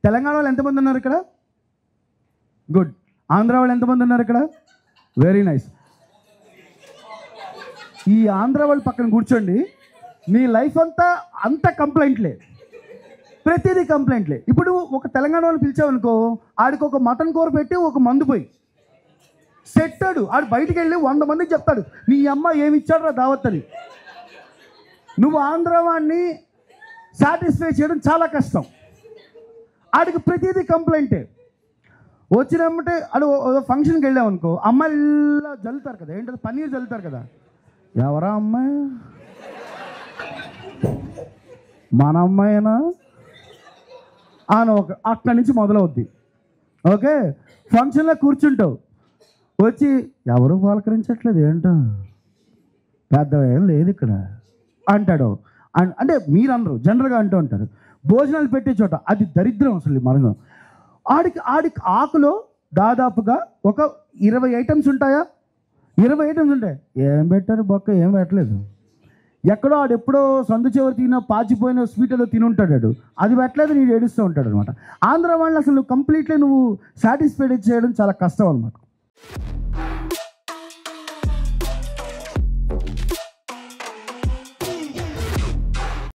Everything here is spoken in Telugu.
తెలంగాణ వాళ్ళు ఎంతమంది ఉన్నారు ఇక్కడ? గుడ్. ఆంధ్ర వాళ్ళు ఎంతమంది ఉన్నారు ఇక్కడ? Very nice. ఈ ఆంధ్ర వాళ్ళు పక్కన కూర్చోండి. మీ లైఫ్ అంతా కంప్లైంట్లే, ప్రతిదీ కంప్లైంట్లే. ఇప్పుడు ఒక తెలంగాణ వాళ్ళు పిలిచావనుకో, ఆడికి ఒక మటన్ కూర పెట్టి ఒక మందు పోయి సెట్టాడు. ఆడు బయటికి వెళ్ళి 100 మందికి చెప్తాడు, నీ అమ్మ ఏమి ఇచ్చాడు రా దావత్ అని. నువ్వు ఆంధ్ర వాడిని సాటిస్ఫై చేయడం చాలా కష్టం. ఆడికి ప్రతిదీ కంప్లైంటే. వచ్చినమ్మంటే ఆడు ఫంక్షన్కి వెళ్ళామనుకో, అమ్మాయిలా జల్లుతారు కదా, ఏంటది పన్నీర్ జల్లుతారు కదా. ఎవరా అమ్మాయి? మన అమ్మాయినా అని అక్కడి నుంచి మొదలవుద్ది. ఓకే, ఫంక్షన్లో కూర్చుంటావు, వచ్చి ఎవరు పలకరించట్లేదు, ఏంటో పెద్ద ఏం లేదు ఇక్కడ అంటాడు. అంటే మీరు అందరూ జనరల్గా అంటూ ఉంటారు. భోజనాలు పెట్టే చోట అది దరిద్రం అసలు. మనం ఆడికి ఆకులో దాదాపుగా ఒక 20 ఐటమ్స్ ఉంటాయా? 20 ఐటమ్స్ ఉంటాయి. ఏం పెట్టారు బొక్క, ఏం పెట్టలేదు. ఎక్కడో ఆడు ఎప్పుడో సందు చివరి తిన పాచిపోయిన స్వీట్ ఏదో తిని ఉంటాడు, అది పెట్టలేదు, నేను ఏడుస్తూ ఉంటాడు అనమాట. ఆంధ్ర వాళ్ళు అసలు కంప్లీట్లీ నువ్వు సాటిస్ఫైడ్ చేయడం చాలా కష్టం అనమాట.